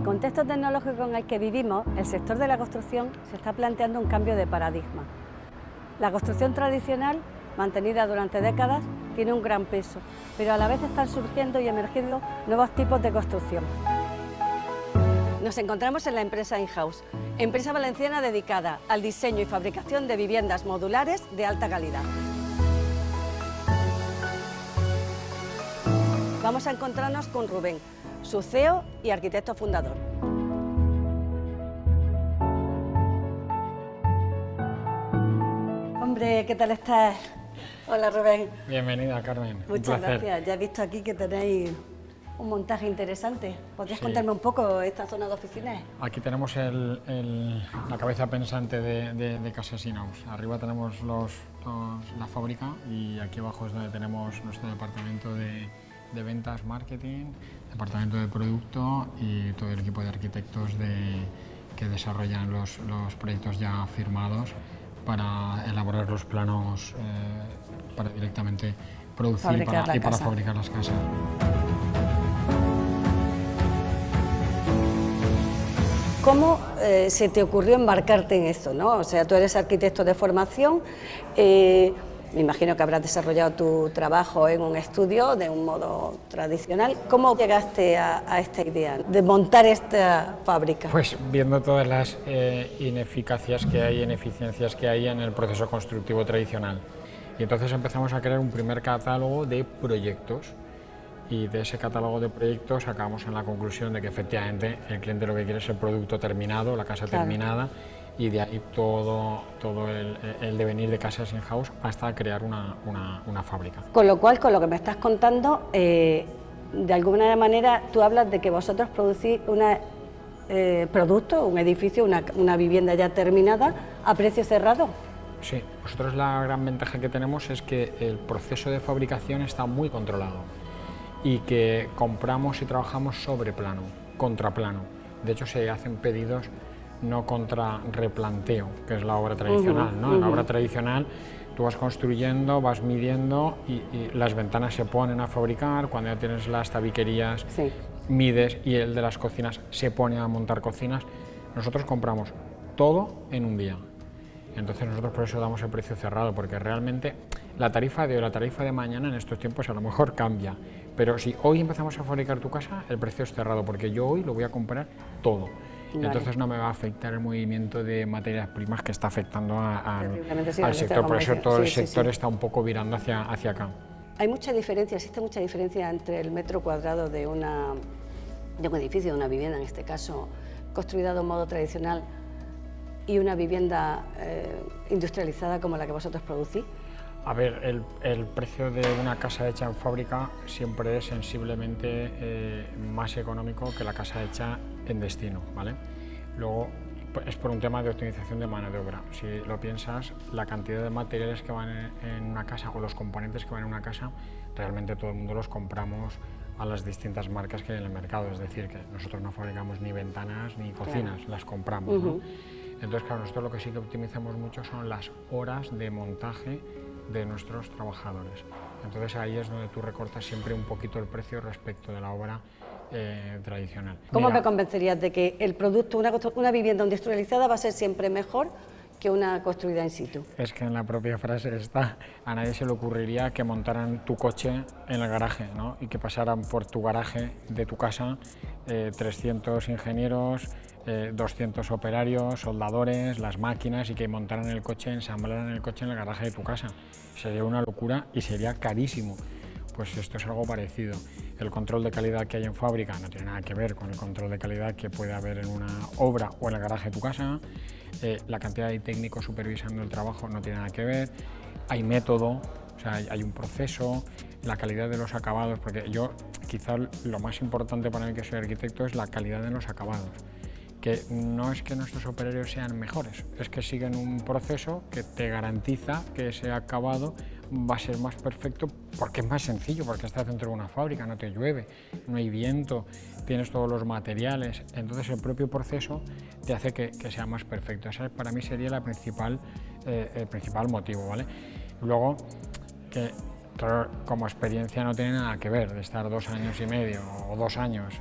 contexto tecnológico en el que vivimos, el sector de la construcción se está planteando un cambio de paradigma. La construcción tradicional, mantenida durante décadas, tiene un gran peso, pero a la vez están surgiendo y emergiendo nuevos tipos de construcción. Nos encontramos en la empresa InHouse, empresa valenciana dedicada al diseño y fabricación de viviendas modulares de alta calidad. Vamos a encontrarnos con Rubén, su CEO y arquitecto fundador. Hombre, ¿qué tal estás? Hola, Rubén. Bienvenida, Carmen. Muchas gracias. Ya he visto aquí que tenéis un montaje interesante. ¿Podrías contarme un poco esta zona de oficinas? Aquí tenemos la cabeza pensante de Casas InHouse. Arriba tenemos la fábrica y aquí abajo es donde tenemos nuestro departamento de ventas, marketing, departamento de producto y todo el equipo de arquitectos que desarrollan los proyectos ya firmados para elaborar los planos para directamente producir para fabricar las casas. ¿Cómo se te ocurrió embarcarte en esto, ¿no? O sea, tú eres arquitecto de formación, me imagino que habrás desarrollado tu trabajo en un estudio de un modo tradicional. ¿Cómo llegaste a esta idea de montar esta fábrica? Pues viendo todas las ineficacias que hay, ineficiencias que hay en el proceso constructivo tradicional. Y entonces empezamos a crear un primer catálogo de proyectos. Y de ese catálogo de proyectos acabamos en la conclusión de que efectivamente el cliente lo que quiere es el producto terminado, la casa terminada, y de ahí todo el devenir de Casas InHouse hasta crear una fábrica. Con lo cual, con lo que me estás contando, de alguna manera tú hablas de que vosotros producís un producto, un edificio, una vivienda ya terminada a precio cerrado. Sí, nosotros la gran ventaja que tenemos es que el proceso de fabricación está muy controlado y que compramos y trabajamos sobre plano, contraplano. De hecho, se hacen pedidos no contra replanteo, que es la obra tradicional, ¿no? En la obra tradicional tú vas construyendo, vas midiendo y las ventanas se ponen a fabricar, cuando ya tienes las tabiquerías, mides y el de las cocinas se pone a montar cocinas. Nosotros compramos todo en un día. Entonces nosotros por eso damos el precio cerrado, porque realmente la tarifa de hoy, la tarifa de mañana en estos tiempos a lo mejor cambia, pero si hoy empezamos a fabricar tu casa, el precio es cerrado, porque yo hoy lo voy a comprar todo. Entonces no me va a afectar el movimiento de materias primas que está afectando al sector, por eso todo el sector está un poco virando hacia acá. Hay mucha diferencia, existe mucha diferencia entre el metro cuadrado de un edificio, de una vivienda en este caso, construida de un modo tradicional, y una vivienda industrializada como la que vosotros producís. A ver, el precio de una casa hecha en fábrica siempre es sensiblemente más económico que la casa hecha en destino, ¿vale? Luego es por un tema de optimización de mano de obra. Si lo piensas, la cantidad de materiales que van en una casa o los componentes que van en una casa, realmente todo el mundo los compramos a las distintas marcas que hay en el mercado. Es decir, que nosotros no fabricamos ni ventanas ni cocinas, las compramos, ¿no? Entonces, claro, nosotros lo que sí que optimizamos mucho son las horas de montaje de nuestros trabajadores. Entonces ahí es donde tú recortas siempre un poquito el precio respecto de la obra tradicional. ¿Cómo me convencerías de que el producto, una vivienda industrializada va a ser siempre mejor que una construida in situ? Es que en la propia frase está, a nadie se le ocurriría que montaran tu coche en el garaje, ¿no? Y que pasaran por tu garaje de tu casa 300 ingenieros, 200 operarios, soldadores, las máquinas, y que montaran el coche, ensamblaran el coche en el garaje de tu casa. Sería una locura y sería carísimo. Pues esto es algo parecido. El control de calidad que hay en fábrica no tiene nada que ver con el control de calidad que puede haber en una obra o en el garaje de tu casa. La cantidad de técnicos supervisando el trabajo no tiene nada que ver. Hay método, o sea, hay un proceso, la calidad de los acabados, porque yo quizá lo más importante para mí que soy arquitecto es la calidad de los acabados. Que no es que nuestros operarios sean mejores, es que siguen un proceso que te garantiza que ese acabado va a ser más perfecto porque es más sencillo, porque estás dentro de una fábrica, no te llueve, no hay viento, tienes todos los materiales, entonces el propio proceso te hace que sea más perfecto. Ese para mí sería el principal motivo, ¿vale? Luego, que claro, como experiencia no tiene nada que ver de estar 2 años y medio o 2 años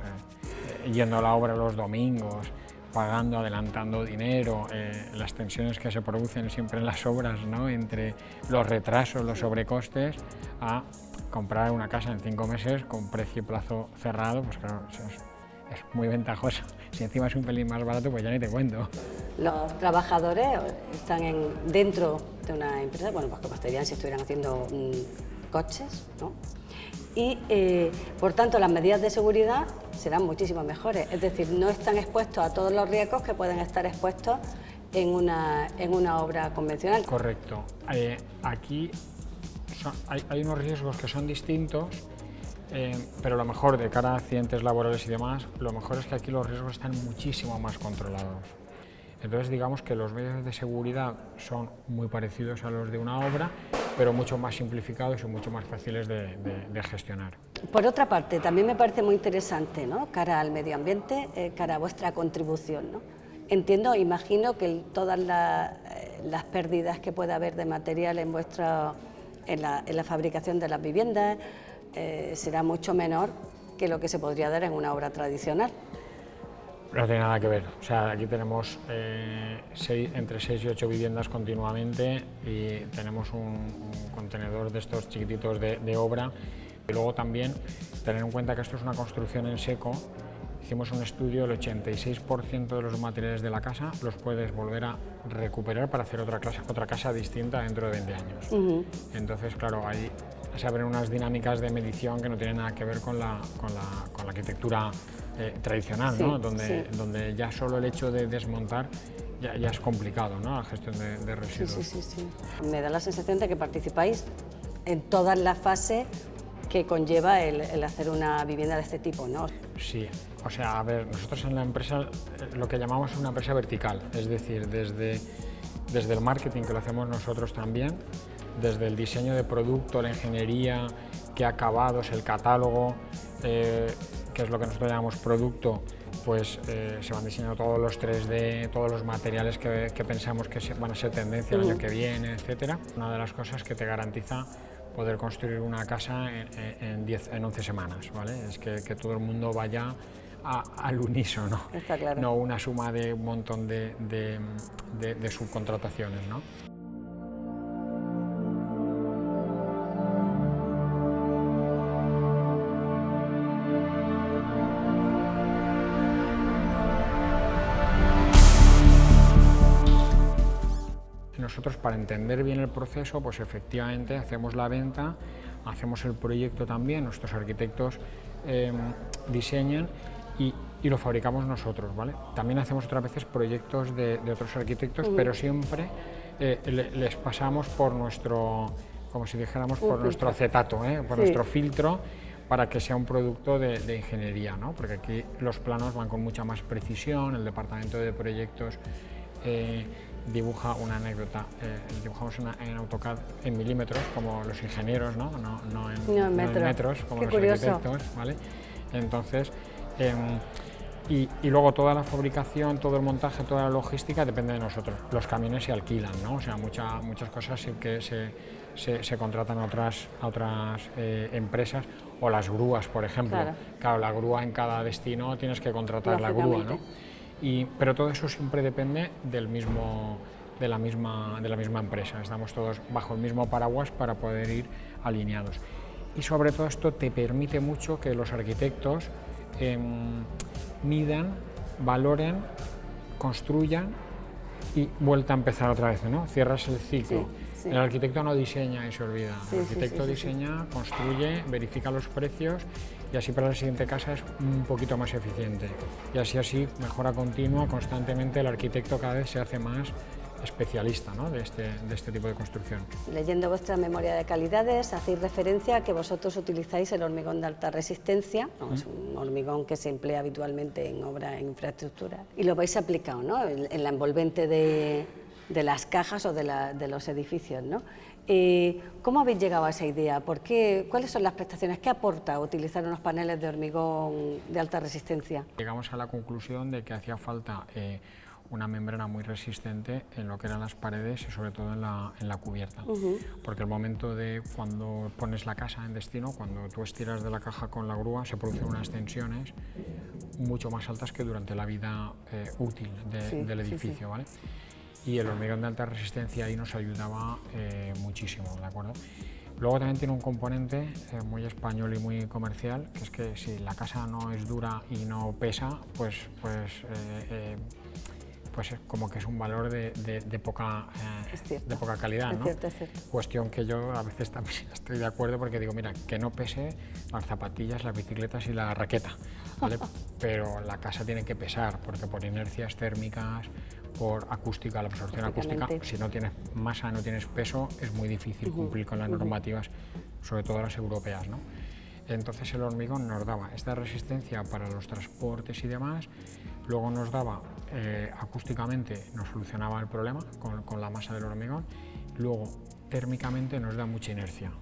yendo a la obra los domingos, pagando, adelantando dinero, las tensiones que se producen siempre en las obras, ¿no? Entre los retrasos, los sobrecostes, a comprar una casa en 5 meses con precio y plazo cerrado, pues claro, es muy ventajoso. Si encima es un pelín más barato, pues ya ni te cuento. Los trabajadores están dentro de una empresa, bueno, pues como estarían si estuvieran haciendo coches, ¿no? Y por tanto las medidas de seguridad serán muchísimo mejores, es decir, no están expuestos a todos los riesgos que pueden estar expuestos en una obra convencional. Correcto. Aquí hay unos riesgos que son distintos, pero lo mejor de cara a accidentes laborales y demás, lo mejor es que aquí los riesgos están muchísimo más controlados. Entonces digamos que los medios de seguridad son muy parecidos a los de una obra, pero mucho más simplificados y mucho más fáciles de gestionar. Por otra parte, también me parece muy interesante, ¿no?, cara al medio ambiente, cara a vuestra contribución, ¿no? Entiendo, imagino que todas las pérdidas que pueda haber de material en la fabricación de las viviendas será mucho menor que lo que se podría dar en una obra tradicional. No tiene nada que ver, o sea, aquí tenemos entre 6 y 8 viviendas continuamente y tenemos un contenedor de estos chiquititos de obra. Y luego también tener en cuenta que esto es una construcción en seco. Hicimos un estudio, el 86% de los materiales de la casa los puedes volver a recuperar para hacer otra casa distinta dentro de 20 años. Entonces, claro, ahí se abren unas dinámicas de medición que no tienen nada que ver con la arquitectura tradicional, sí, ¿no? Donde ya solo el hecho de desmontar ya es complicado, ¿no?, la gestión de residuos. Sí. Me da la sensación de que participáis en todas las fases que conlleva el hacer una vivienda de este tipo, ¿no? Sí, o sea, a ver, nosotros en la empresa lo que llamamos una empresa vertical, es decir, desde el marketing, que lo hacemos nosotros también, desde el diseño de producto, la ingeniería, qué acabados, el catálogo, que es lo que nosotros llamamos producto, pues se van diseñando todos los 3D, todos los materiales que pensamos que van a ser tendencia el año que viene, etcétera. Una de las cosas que te garantiza poder construir una casa en 11 semanas, ¿vale? Es que todo el mundo vaya al unísono, Está claro. No una suma de un montón de subcontrataciones, ¿no? Nosotros, para entender bien el proceso, pues efectivamente hacemos la venta, hacemos el proyecto también, nuestros arquitectos diseñan y lo fabricamos nosotros, ¿vale? También hacemos otras veces proyectos de otros arquitectos, pero siempre les pasamos por nuestro, como si dijéramos, por nuestro acetato, por nuestro filtro, para que sea un producto de ingeniería, ¿no? Porque aquí los planos van con mucha más precisión, el departamento de proyectos dibuja una anécdota, dibujamos en AutoCAD en milímetros, como los ingenieros, ¿no? No en metros, como los arquitectos, ¿vale? Entonces, y luego toda la fabricación, todo el montaje, toda la logística depende de nosotros. Los camiones se alquilan, ¿no? O sea, muchas cosas sí que se contratan a otras empresas, o las grúas, por ejemplo. Claro, la grúa en cada destino tienes que contratar la grúa, ¿no? Pero todo eso siempre depende de la misma empresa. Estamos todos bajo el mismo paraguas para poder ir alineados. Y sobre todo esto te permite mucho que los arquitectos midan, valoren, construyan y vuelta a empezar otra vez, ¿no? Cierras el ciclo. Sí. El arquitecto no diseña y se olvida. El arquitecto diseña, construye, verifica los precios y así para la siguiente casa es un poquito más eficiente. Y así, mejora continua, constantemente el arquitecto cada vez se hace más especialista, ¿no?, de este tipo de construcción. Leyendo vuestra memoria de calidades, hacéis referencia a que vosotros utilizáis el hormigón de alta resistencia, ¿no? Es un hormigón que se emplea habitualmente en obras e infraestructuras, y lo vais aplicado, ¿no?, en la envolvente de las cajas o de los edificios, ¿no? ¿Cómo habéis llegado a esa idea? ¿Cuáles son las prestaciones? ¿Qué aporta utilizar unos paneles de hormigón de alta resistencia? Llegamos a la conclusión de que hacía falta una membrana muy resistente en lo que eran las paredes y sobre todo en la cubierta. Porque el momento de cuando pones la casa en destino, cuando tú estiras de la caja con la grúa, se producen unas tensiones mucho más altas que durante la vida útil del edificio, ¿vale? Y el hormigón de alta resistencia ahí nos ayudaba muchísimo, ¿de acuerdo? Luego también tiene un componente muy español y muy comercial, que es que si la casa no es dura y no pesa, pues como que es un valor de poca calidad, ¿no? Es cierto. Cuestión que yo a veces también estoy de acuerdo, porque digo, mira, que no pese las zapatillas, las bicicletas y la raqueta, ¿vale? Pero la casa tiene que pesar, porque por inercias térmicas, por acústica, la absorción acústica, si no tienes masa, no tienes peso, es muy difícil cumplir con las normativas, sobre todo las europeas, ¿no? Entonces el hormigón nos daba esta resistencia para los transportes y demás, luego nos daba acústicamente, nos solucionaba el problema con la masa del hormigón, luego térmicamente nos da mucha inercia.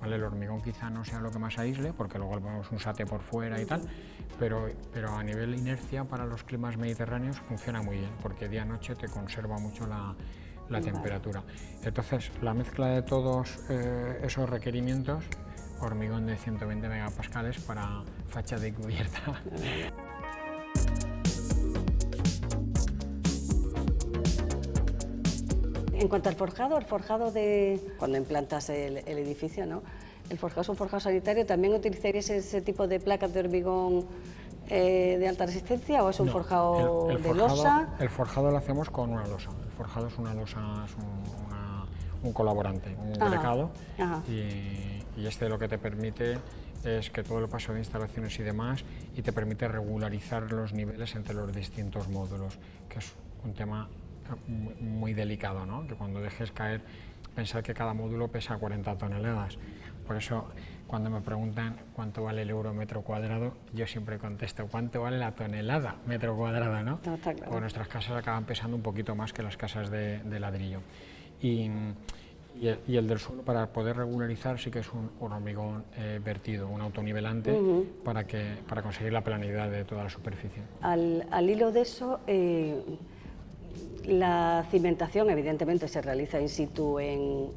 ¿Vale? El hormigón quizá no sea lo que más aísle, porque luego le ponemos un sate por fuera y tal, pero a nivel inercia para los climas mediterráneos funciona muy bien, porque día-noche te conserva mucho la temperatura. Entonces, la mezcla de todos esos requerimientos, hormigón de 120 megapascales para fachada y cubierta. En cuanto al forjado de cuando implantas el edificio, ¿no? El forjado es un forjado sanitario. ¿También utilizaríais ese tipo de placas de hormigón de alta resistencia o es un forjado de losa? El forjado lo hacemos con una losa. El forjado es una losa, es un colaborante, un grecado, y este lo que te permite es que todo el paso de instalaciones y demás, y te permite regularizar los niveles entre los distintos módulos, que es un tema muy delicado, ¿no? Que cuando dejes caer, pensar que cada módulo pesa 40 toneladas. Por eso, cuando me preguntan cuánto vale el euro metro cuadrado, yo siempre contesto cuánto vale la tonelada metro cuadrado, ¿no? No, está claro. Porque nuestras casas acaban pesando un poquito más que las casas de ladrillo. Y el del suelo, para poder regularizar, sí que es un hormigón vertido, un autonivelante, para conseguir la planidad de toda la superficie. Al hilo de eso, la cimentación evidentemente se realiza in situ en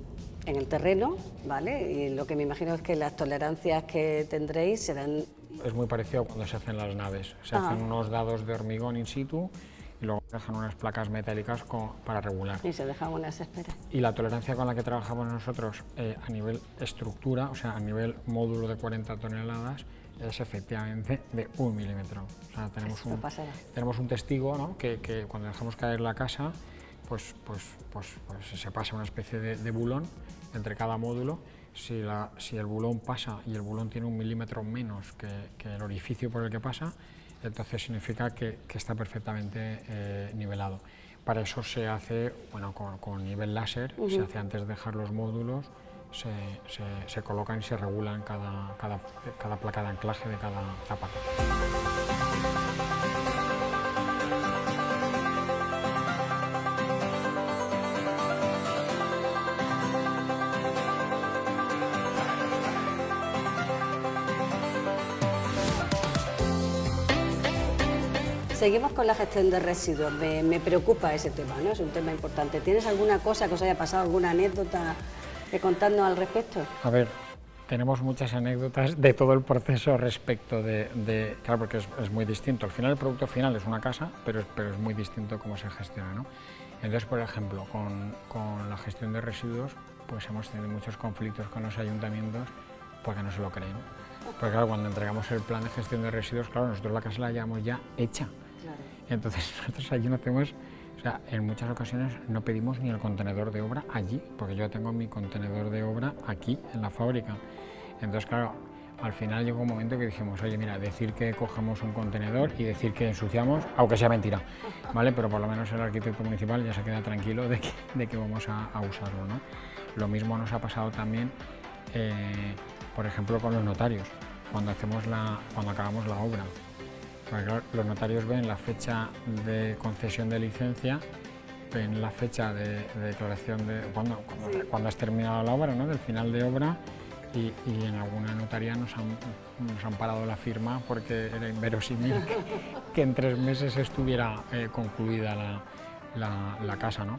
el terreno, ¿vale? Y lo que me imagino es que las tolerancias que tendréis serán... Es muy parecido a cuando se hacen las naves. Se hacen unos dados de hormigón in situ y luego dejan unas placas metálicas para regular. Y se dejan unas esferas. Y la tolerancia con la que trabajamos nosotros a nivel estructura, o sea, a nivel módulo de 40 toneladas, es efectivamente de 1 milímetro. O sea, tenemos un testigo, ¿no? que cuando dejamos caer la casa, pues se pasa una especie de bulón entre cada módulo. Si el bulón pasa y el bulón tiene 1 milímetro menos que el orificio por el que pasa, entonces significa que está perfectamente nivelado. Para eso se hace, bueno, con nivel láser, se hace antes de dejar los módulos, se colocan y se regulan cada placa de anclaje de cada zapato. Seguimos con la gestión de residuos. Me preocupa ese tema, ¿no? Es un tema importante. ¿Tienes alguna cosa que os haya pasado, alguna anécdota que contarnos al respecto? A ver, tenemos muchas anécdotas de todo el proceso respecto claro, porque es muy distinto. Al final el producto final es una casa, pero es muy distinto cómo se gestiona, ¿no? Entonces, por ejemplo, con la gestión de residuos, pues hemos tenido muchos conflictos con los ayuntamientos porque no se lo creen. Porque claro, cuando entregamos el plan de gestión de residuos, claro, nosotros la casa la llevamos ya hecha. Claro. Entonces nosotros allí no hacemos, o sea, en muchas ocasiones no pedimos ni el contenedor de obra allí, porque yo tengo mi contenedor de obra aquí, en la fábrica. Entonces, claro, al final llegó un momento que dijimos, oye, mira, decir que cogemos un contenedor y decir que ensuciamos, aunque sea mentira, ¿vale? Pero por lo menos el arquitecto municipal ya se queda tranquilo de que vamos a usarlo, ¿no? Lo mismo nos ha pasado también, por ejemplo, con los notarios, cuando acabamos la obra. Porque claro, los notarios ven la fecha de concesión de licencia, ven la fecha de declaración de cuando has terminado la obra, ¿no? Del final de obra, y en alguna notaría nos han parado la firma porque era inverosímil que en 3 meses estuviera concluida la casa, ¿no?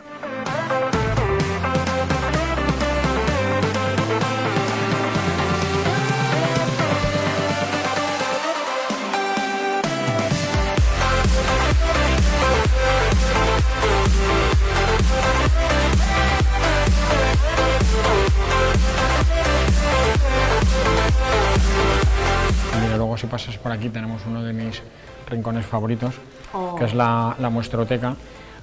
Luego, si pasas por aquí, tenemos uno de mis rincones favoritos, que es la muestroteca.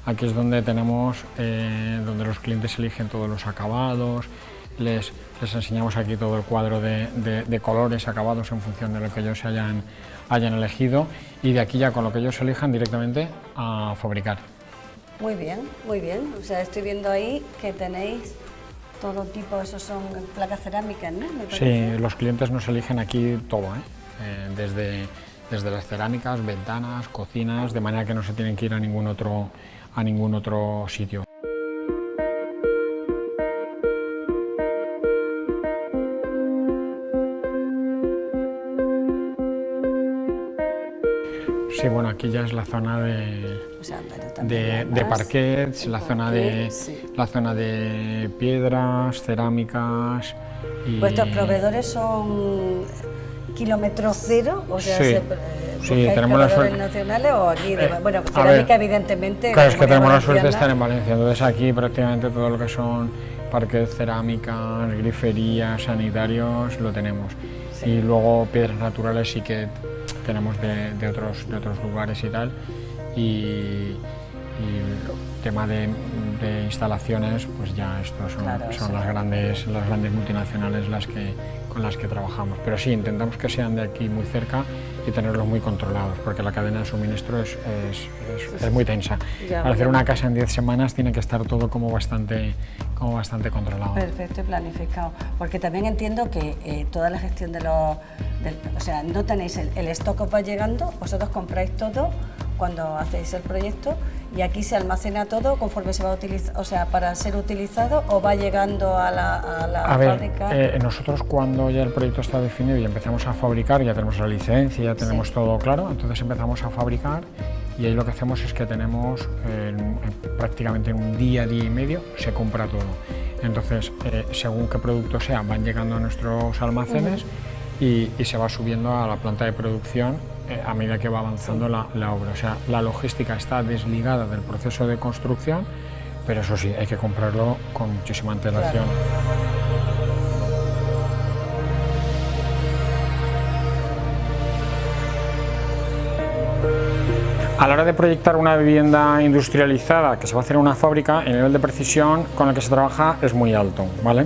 Aquí es donde tenemos, donde los clientes eligen todos los acabados, les enseñamos aquí todo el cuadro de colores, acabados en función de lo que ellos hayan elegido, y de aquí ya con lo que ellos elijan directamente a fabricar. Muy bien, muy bien. O sea, estoy viendo ahí que tenéis todo tipo, esos son placas cerámicas, ¿no? Sí, los clientes nos eligen aquí todo, desde las cerámicas, ventanas, cocinas, de manera que no se tienen que ir a ningún otro sitio. Sí, bueno, aquí ya es la zona de parquets, la zona de piedras, cerámicas. Y... ¿Vuestros proveedores son kilómetro cero? O sea, sí, tenemos la suerte nacionales o aquí, bueno, cerámica evidentemente. Claro, es que tenemos la suerte de estar en Valencia, entonces aquí prácticamente todo lo que son parques, cerámicas, griferías, sanitarios, lo tenemos. Sí. Y luego piedras naturales sí que tenemos de otros lugares y tal. Y tema de instalaciones, pues ya estos son las grandes multinacionales con las que trabajamos. Pero sí, intentamos que sean de aquí muy cerca y tenerlos muy controlados, porque la cadena de suministro es muy tensa. Para hacer una casa en 10 semanas tiene que estar todo como bastante controlado. Perfecto y planificado, porque también entiendo que toda la gestión o sea, no tenéis el stock, os va llegando, vosotros compráis todo cuando hacéis el proyecto y aquí se almacena todo conforme se va a utilizar, o sea, para ser utilizado, o va llegando a la fábrica. Nosotros cuando ya el proyecto está definido y empezamos a fabricar, ya tenemos la licencia, ya tenemos todo claro, entonces empezamos a fabricar y ahí lo que hacemos es que tenemos prácticamente en un día y medio se compra todo. Entonces, según qué producto sea, van llegando a nuestros almacenes y se va subiendo a la planta de producción a medida que va avanzando la obra. O sea, la logística está desligada del proceso de construcción, pero eso sí, hay que comprarlo con muchísima antelación. A la hora de proyectar una vivienda industrializada que se va a hacer en una fábrica, el nivel de precisión con el que se trabaja es muy alto, ¿vale?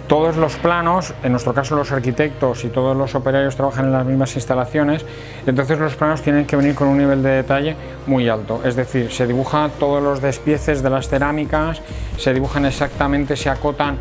Todos los planos, en nuestro caso los arquitectos y todos los operarios trabajan en las mismas instalaciones, entonces los planos tienen que venir con un nivel de detalle muy alto, es decir, se dibujan todos los despieces de las cerámicas, se dibujan exactamente, se acotan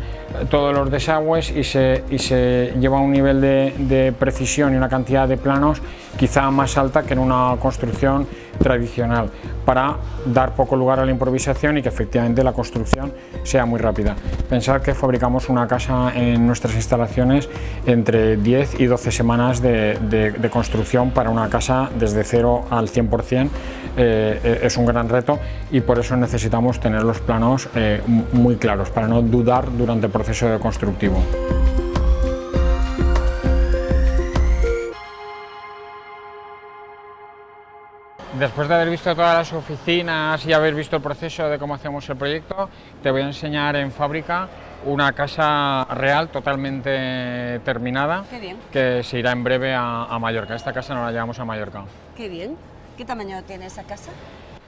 todos los desagües y se lleva un nivel de precisión y una cantidad de planos quizá más alta que en una construcción tradicional, para dar poco lugar a la improvisación y que efectivamente la construcción sea muy rápida. Pensar que fabricamos una casa en nuestras instalaciones entre 10 y 12 semanas de construcción para una casa desde 0 al 100%, es un gran reto y por eso necesitamos tener los planos muy claros para no dudar durante el proceso constructivo. Después de haber visto todas las oficinas y haber visto el proceso de cómo hacemos el proyecto, te voy a enseñar en fábrica una casa real totalmente terminada. Qué bien. Que se irá en breve a Mallorca. Esta casa no la llevamos a Mallorca. Qué bien. ¿Qué tamaño tiene esa casa?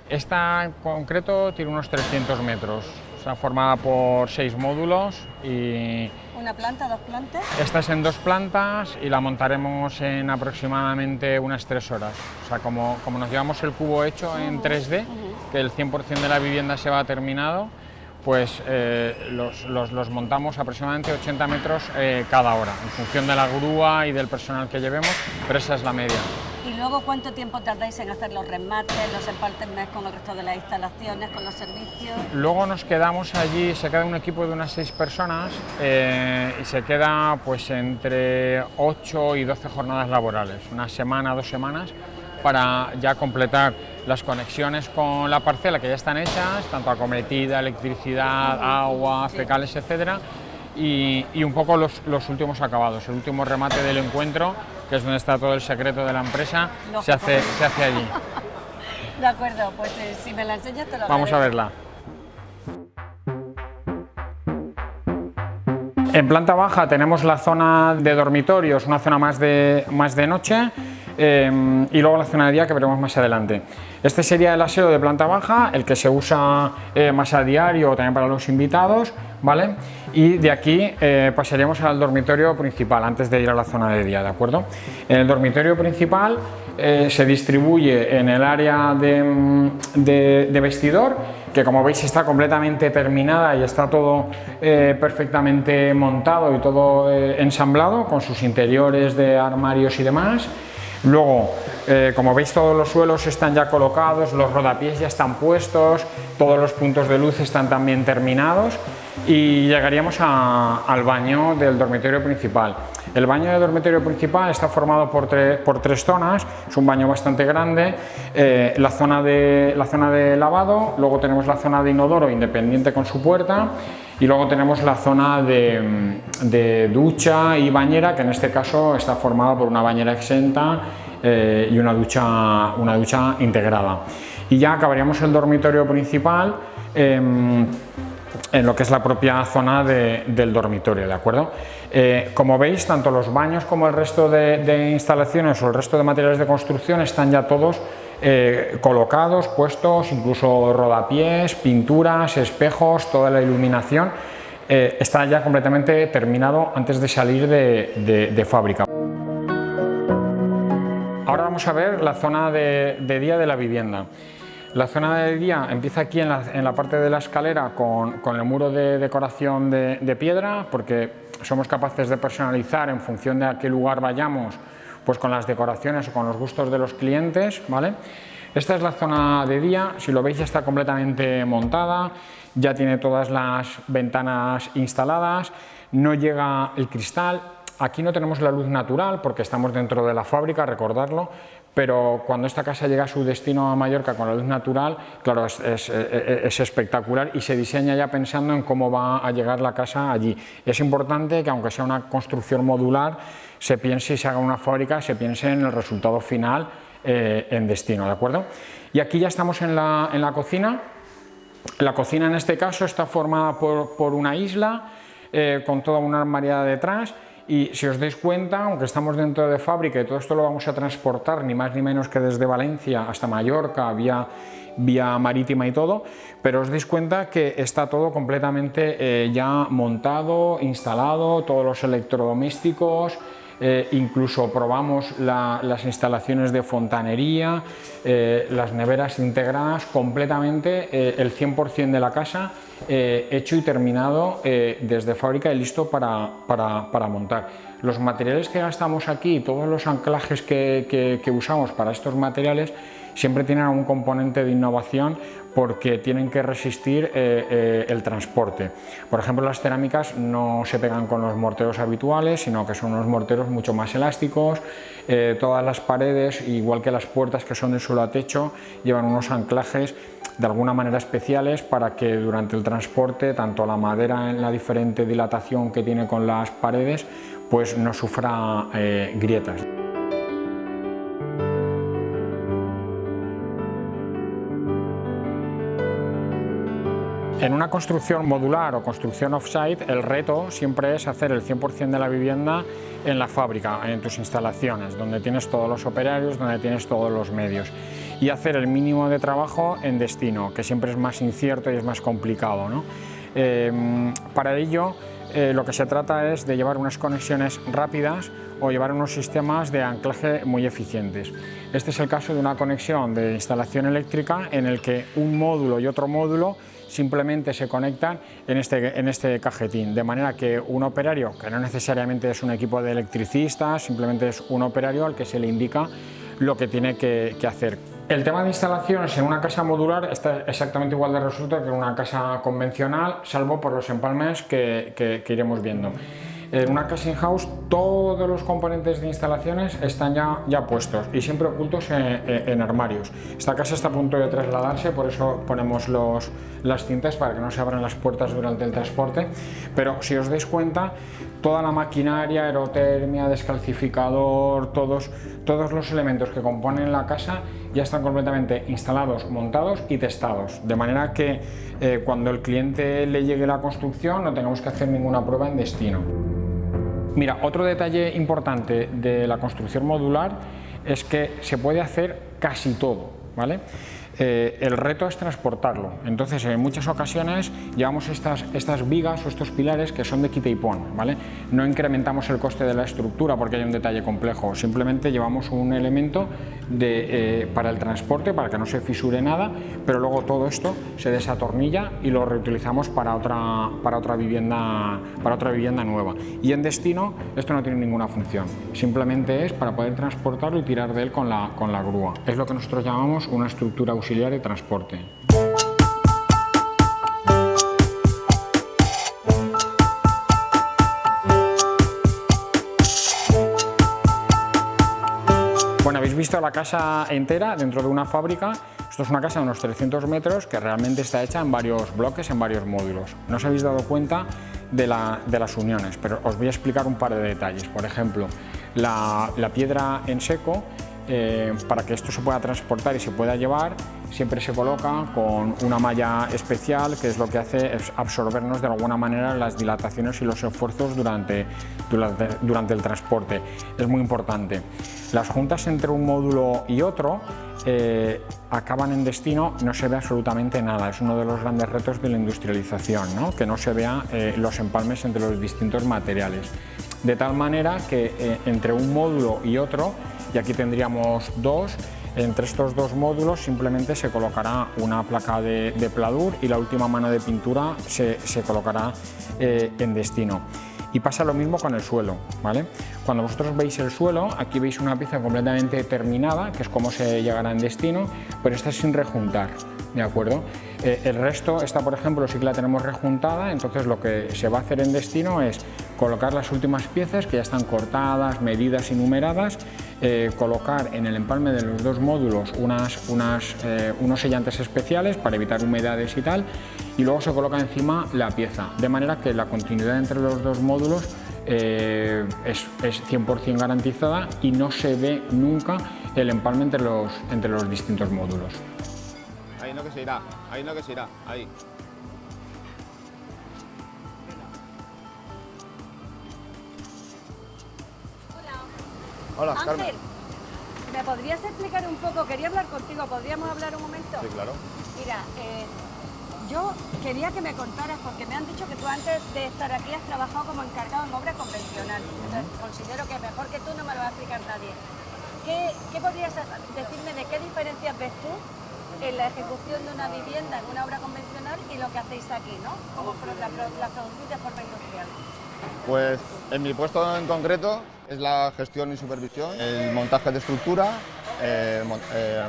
Esta en concreto tiene unos 300 metros. Está formada por 6 módulos y... ¿Una planta, 2 plantas? Esta es en 2 plantas y la montaremos en aproximadamente unas 3 horas. O sea, como nos llevamos el cubo hecho en 3D, que el 100% de la vivienda se va terminado, pues los montamos aproximadamente 80 metros cada hora, en función de la grúa y del personal que llevemos, pero esa es la media. ¿Y luego cuánto tiempo tardáis en hacer los remates, los empalmes con el resto de las instalaciones, con los servicios? Luego nos quedamos allí, se queda un equipo de unas 6 personas y se queda pues entre 8 y 12 jornadas laborales, una semana, 2 semanas, para ya completar las conexiones con la parcela que ya están hechas, tanto acometida, electricidad, agua, fecales, etcétera, y un poco los últimos acabados, el último remate del encuentro, que es donde está todo el secreto de la empresa, se hace allí. De acuerdo, pues si me la enseñas te lo Vamos a verla. En planta baja tenemos la zona de dormitorios, una zona más de noche, y luego la zona de día que veremos más adelante. Este sería el aseo de planta baja, el que se usa más a diario, también para los invitados, ¿vale? Y de aquí pasaríamos al dormitorio principal antes de ir a la zona de día, ¿de acuerdo? En el dormitorio principal se distribuye en el área de vestidor, que como veis está completamente terminada y está todo perfectamente montado y todo ensamblado con sus interiores de armarios y demás. Luego, como veis, todos los suelos están ya colocados, los rodapiés ya están puestos, todos los puntos de luz están también terminados y llegaríamos al baño del dormitorio principal. El baño del dormitorio principal está formado por tres zonas, es un baño bastante grande, la zona de lavado, luego tenemos la zona de inodoro independiente con su puerta y luego tenemos la zona de ducha y bañera, que en este caso está formada por una bañera exenta y una ducha integrada. Y ya acabaríamos el dormitorio principal en lo que es la propia zona del dormitorio, ¿de acuerdo? Como veis, tanto los baños como el resto de instalaciones o el resto de materiales de construcción están ya todos colocados, puestos, incluso rodapiés, pinturas, espejos, toda la iluminación está ya completamente terminado antes de salir de fábrica. Ahora vamos a ver la zona de día de la vivienda. La zona de día empieza aquí en la parte de la escalera con el muro de decoración de piedra, porque somos capaces de personalizar en función de a qué lugar vayamos, pues con las decoraciones o con los gustos de los clientes, ¿vale? Esta es la zona de día, si lo veis ya está completamente montada, ya tiene todas las ventanas instaladas, no llega el cristal. Aquí no tenemos la luz natural porque estamos dentro de la fábrica, recordarlo, pero cuando esta casa llega a su destino a Mallorca con la luz natural, claro, es espectacular y se diseña ya pensando en cómo va a llegar la casa allí. Es importante que, aunque sea una construcción modular, se piense y se haga una fábrica, se piense en el resultado final en destino, ¿de acuerdo? Y aquí ya estamos en la cocina. La cocina en este caso está formada por una isla con toda una armariada detrás. Y si os dais cuenta, aunque estamos dentro de fábrica y todo esto lo vamos a transportar ni más ni menos que desde Valencia hasta Mallorca, vía marítima y todo, pero os dais cuenta que está todo completamente ya montado, instalado, todos los electrodomésticos, incluso probamos las instalaciones de fontanería, las neveras integradas, completamente el 100% de la casa hecho y terminado desde fábrica y listo para montar. Los materiales que gastamos aquí, todos los anclajes que usamos para estos materiales, siempre tienen un componente de innovación porque tienen que resistir el transporte. Por ejemplo, las cerámicas no se pegan con los morteros habituales, sino que son unos morteros mucho más elásticos. Todas las paredes, igual que las puertas que son de suelo a techo, llevan unos anclajes de alguna manera especiales para que durante el transporte, tanto la madera en la diferente dilatación que tiene con las paredes, pues no sufra grietas. En una construcción modular o construcción off-site, el reto siempre es hacer el 100% de la vivienda en la fábrica, en tus instalaciones, donde tienes todos los operarios, donde tienes todos los medios, y hacer el mínimo de trabajo en destino, que siempre es más incierto y es más complicado, ¿no? Para ello, lo que se trata es de llevar unas conexiones rápidas o llevar unos sistemas de anclaje muy eficientes. Este es el caso de una conexión de instalación eléctrica en el que un módulo y otro módulo simplemente se conectan en este cajetín, de manera que un operario, que no necesariamente es un equipo de electricistas, simplemente es un operario al que se le indica lo que tiene que hacer. El tema de instalaciones en una casa modular está exactamente igual de resuelto que en una casa convencional, salvo por los empalmes que iremos viendo. En una casa in-house todos los componentes de instalaciones están ya puestos y siempre ocultos en armarios. Esta casa está a punto de trasladarse, por eso ponemos las cintas para que no se abran las puertas durante el transporte, pero si os dais cuenta, toda la maquinaria, aerotermia, descalcificador, todos los elementos que componen la casa ya están completamente instalados, montados y testados, de manera que cuando el cliente le llegue la construcción no tengamos que hacer ninguna prueba en destino. Mira, otro detalle importante de la construcción modular es que se puede hacer casi todo, ¿vale? El reto es transportarlo, entonces en muchas ocasiones llevamos estas vigas o estos pilares que son de quita y pon, ¿vale? No incrementamos el coste de la estructura porque hay un detalle complejo, simplemente llevamos un elemento para el transporte, para que no se fisure nada, pero luego todo esto se desatornilla y lo reutilizamos para otra vivienda nueva. Y en destino esto no tiene ninguna función, simplemente es para poder transportarlo y tirar de él con la grúa. Es lo que nosotros llamamos una estructura auxiliar de transporte. Bueno, habéis visto la casa entera dentro de una fábrica. Esto es una casa de unos 300 metros que realmente está hecha en varios bloques, en varios módulos. No os habéis dado cuenta de las uniones, pero os voy a explicar un par de detalles. Por ejemplo, la piedra en seco, para que esto se pueda transportar y se pueda llevar, siempre se coloca con una malla especial, que es lo que hace es absorbernos de alguna manera las dilataciones y los esfuerzos durante el transporte. Es muy importante. Las juntas entre un módulo y otro acaban en destino, no se ve absolutamente nada. Es uno de los grandes retos de la industrialización, ¿no? Que no se vea los empalmes entre los distintos materiales. De tal manera que entre un módulo y otro, y aquí tendríamos dos, entre estos dos módulos simplemente se colocará una placa de pladur y la última mano de pintura se colocará en destino. Y pasa lo mismo con el suelo, ¿vale? Cuando vosotros veis el suelo, aquí veis una pieza completamente terminada, que es como se llegará en destino, pero esta es sin rejuntar, ¿de acuerdo? El resto, esta por ejemplo sí que la tenemos rejuntada, entonces lo que se va a hacer en destino es colocar las últimas piezas que ya están cortadas, medidas y numeradas, colocar en el empalme de los dos módulos unos sellantes especiales para evitar humedades y tal, y luego se coloca encima la pieza, de manera que la continuidad entre los dos módulos es 100% garantizada y no se ve nunca el empalme entre los distintos módulos. Ahí no que se irá, ahí no que se irá, ahí. Hola, Carmen. Ángel, ¿me podrías explicar un poco? Quería hablar contigo, ¿podríamos hablar un momento? Sí, claro. Mira, yo quería que me contaras, porque me han dicho que tú antes de estar aquí has trabajado como encargado en obra convencional. Entonces, considero que mejor que tú no me lo va a explicar nadie. ¿Qué podrías decirme de qué diferencias ves tú en la ejecución de una vivienda en una obra convencional y lo que hacéis aquí, ¿no? Como la producís de forma industrial. Pues en mi puesto en concreto es la gestión y supervisión, el montaje de estructura,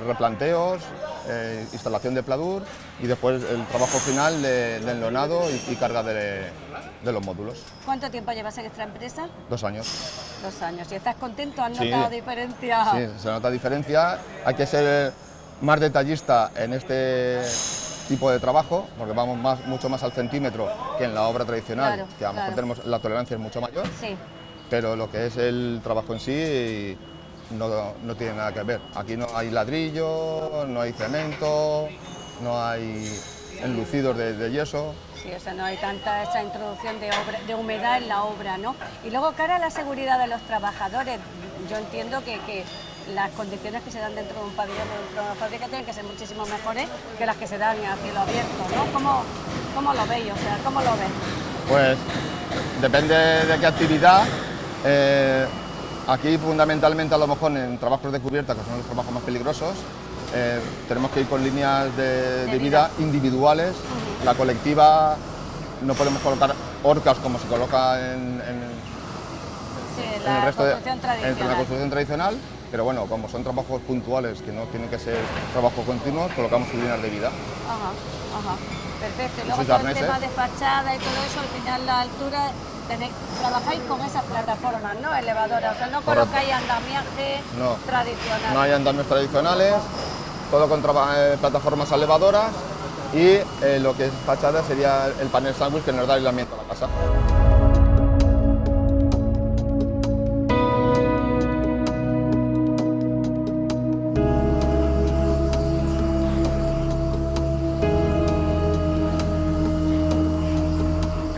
replanteos, instalación de pladur y después el trabajo final de enlonado y carga de los módulos. ¿Cuánto tiempo llevas en esta empresa? 2 años. 2 años. ¿Y estás contento? ¿Has Sí. notado diferencia? Sí, se nota diferencia. Hay que ser más detallista en este tipo de trabajo, porque vamos mucho más al centímetro que en la obra tradicional, Claro, que a lo mejor tenemos la tolerancia es mucho mayor, Sí. pero lo que es el trabajo en sí no tiene nada que ver. Aquí no hay ladrillo, no hay cemento, no hay enlucidos de yeso. Sí, o sea, no hay tanta esa introducción de humedad en la obra, ¿no? Y luego, cara a la seguridad de los trabajadores, yo entiendo que las condiciones que se dan dentro de un pabellón, dentro de una fábrica, tienen que ser muchísimo mejores que las que se dan a cielo abierto, ¿no? ¿Cómo lo veis? O sea, ¿cómo lo ves? Pues depende de qué actividad. Aquí fundamentalmente a lo mejor en trabajos de cubierta, que son los trabajos más peligrosos, tenemos que ir con líneas de vida individuales. La colectiva no podemos colocar horcas como se coloca en Sí, el resto construcción en la tradicional. construcción tradicional, pero bueno, como son trabajos puntuales que no tienen que ser trabajo continuo, colocamos sus líneas de vida. Ajá, ajá. Perfecto. Y luego Esos todo el arneses. tema de fachada y todo eso, al final la altura, trabajáis con esas plataformas, ¿no? Elevadoras, o sea, no Correcto. colocáis andamiaje No. tradicional. No hay andamios tradicionales, todo con plataformas elevadoras y lo que es fachada sería el panel sándwich que nos da aislamiento a la casa.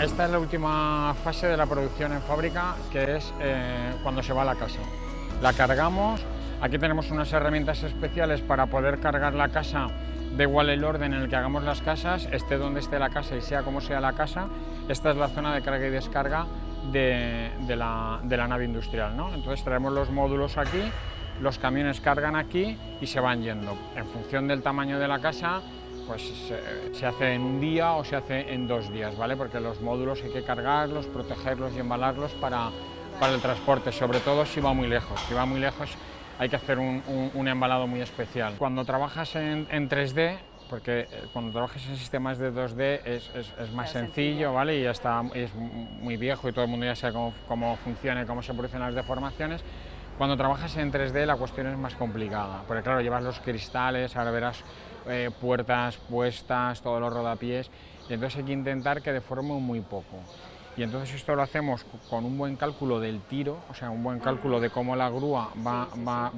Esta es la última fase de la producción en fábrica, que es cuando se va a la casa. La cargamos, aquí tenemos unas herramientas especiales para poder cargar la casa, da igual el orden en el que hagamos las casas, esté donde esté la casa y sea como sea la casa. Esta es la zona de carga y descarga de la nave industrial, ¿no? Entonces traemos los módulos aquí, los camiones cargan aquí y se van yendo. En función del tamaño de la casa, pues se hace en un día o se hace en 2 días, ¿vale? Porque los módulos hay que cargarlos, protegerlos y embalarlos para el transporte, sobre todo si va muy lejos. Si va muy lejos hay que hacer un embalado muy especial. Cuando trabajas en 3D, porque cuando trabajas en sistemas de 2D es más sencillo, ¿vale? Y es muy viejo y todo el mundo ya sabe cómo funciona y cómo se producen las deformaciones. Cuando trabajas en 3D la cuestión es más complicada, porque claro, llevas los cristales, ahora verás puertas puestas, todos los rodapiés, y entonces hay que intentar que deforme muy poco. Y entonces esto lo hacemos con un buen cálculo del tiro, o sea, un buen cálculo de cómo la grúa va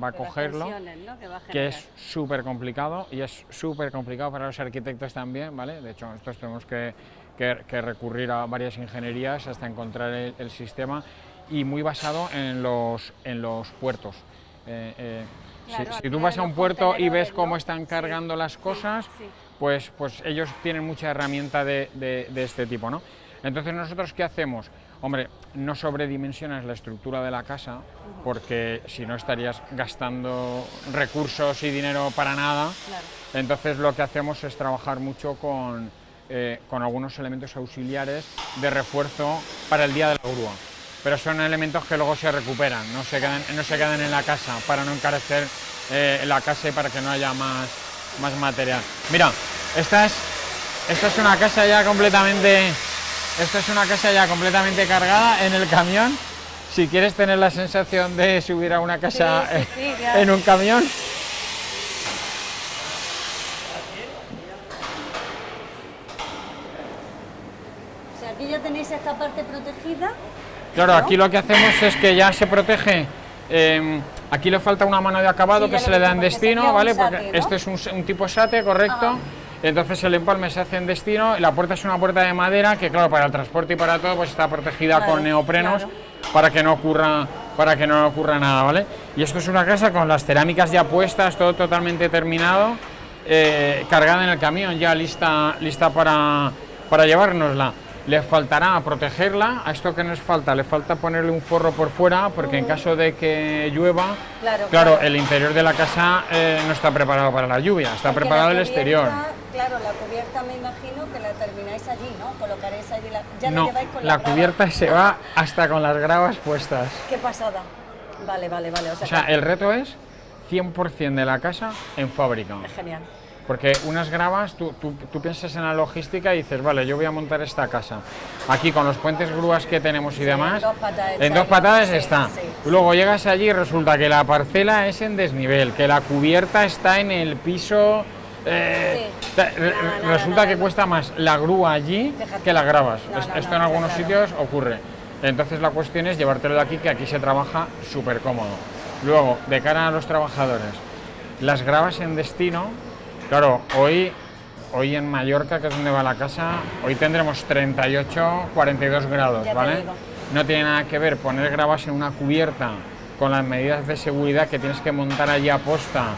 a cogerlo, ¿no? que es súper complicado y es súper complicado para los arquitectos también, ¿vale? De hecho, nosotros tenemos que recurrir a varias ingenierías hasta encontrar el sistema, y muy basado en los puertos. Claro, si tú vas a un puerto y ves cómo están cargando las cosas, sí. pues ellos tienen mucha herramienta de este tipo, ¿no? Entonces, ¿nosotros qué hacemos? Hombre, no sobredimensionas la estructura de la casa, porque si no estarías gastando recursos y dinero para nada. Claro. Entonces lo que hacemos es trabajar mucho con algunos elementos auxiliares de refuerzo para el día de la grúa. Pero son elementos que luego se recuperan, no se quedan en la casa, para no encarecer la casa y para que no haya más material. Mira, esta es una casa ya completamente cargada en el camión. Si quieres tener la sensación de subir a una casa en un camión. O sea, aquí ya tenéis esta parte protegida. Claro, ¿no? aquí lo que hacemos es que ya se protege. Aquí le falta una mano de acabado, Sí, que ya se lo le da he en visto, porque destino, sería un ¿vale? sate, Porque ¿no? este es un tipo SATE, correcto. Ajá. Entonces el empalme se hace en destino, y la puerta es una puerta de madera que, claro, para el transporte y para todo, pues está protegida Claro, con neoprenos, claro. para que no ocurra nada, ¿vale? Y esto es una casa con las cerámicas ya puestas, todo totalmente terminado, cargada en el camión, ya lista para llevárnosla. Le faltará protegerla. A esto que nos falta, le falta ponerle un forro por fuera, porque en caso de que llueva, claro, el interior de la casa no está preparado para la lluvia, está Porque preparado la el exterior. Claro, la cubierta me imagino que la termináis allí, ¿no? Colocaréis allí ya No, la lleváis con la grava. cubierta se va hasta con las gravas puestas. Qué pasada. Vale. O sea, el reto es 100% de la casa en fábrica. Es genial. Porque unas gravas, tú piensas en la logística y dices, vale, yo voy a montar esta casa. Aquí con los puentes grúas que tenemos y demás, en 2 patadas está. Sí. Luego llegas allí y resulta que la parcela es en desnivel, que la cubierta está en el piso. Resulta que cuesta más la grúa allí que las gravas. Esto en algunos sitios ocurre. Entonces la cuestión es llevártelo de aquí, que aquí se trabaja súper cómodo. Luego, de cara a los trabajadores, las gravas en destino. Claro, hoy en Mallorca, que es donde va la casa, hoy tendremos 38, 42 grados, ¿vale? No tiene nada que ver poner gravas en una cubierta con las medidas de seguridad que tienes que montar allí a posta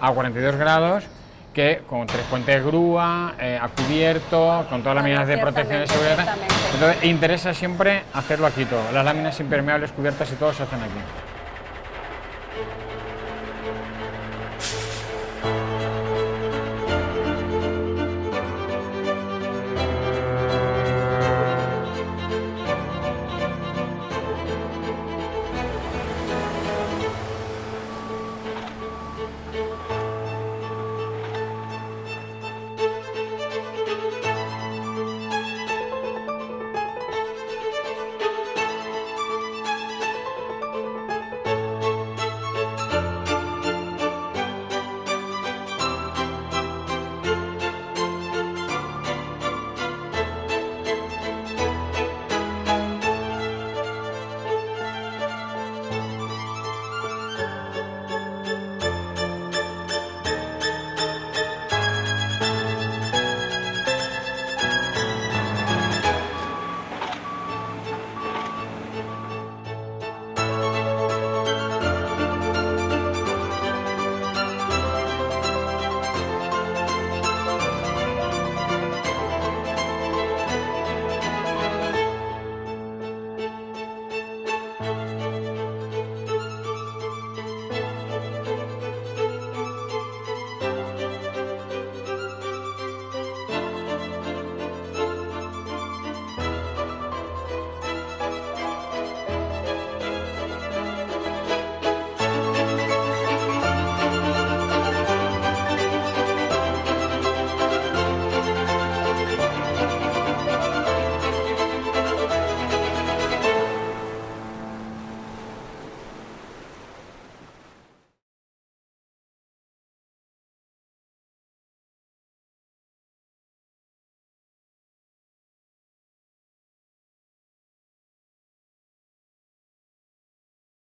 a 42 grados, que con 3 puentes grúa, a cubierto, con todas las medidas de protección de seguridad. Entonces, interesa siempre hacerlo aquí todo. Las láminas impermeables, cubiertas y todo se hacen aquí.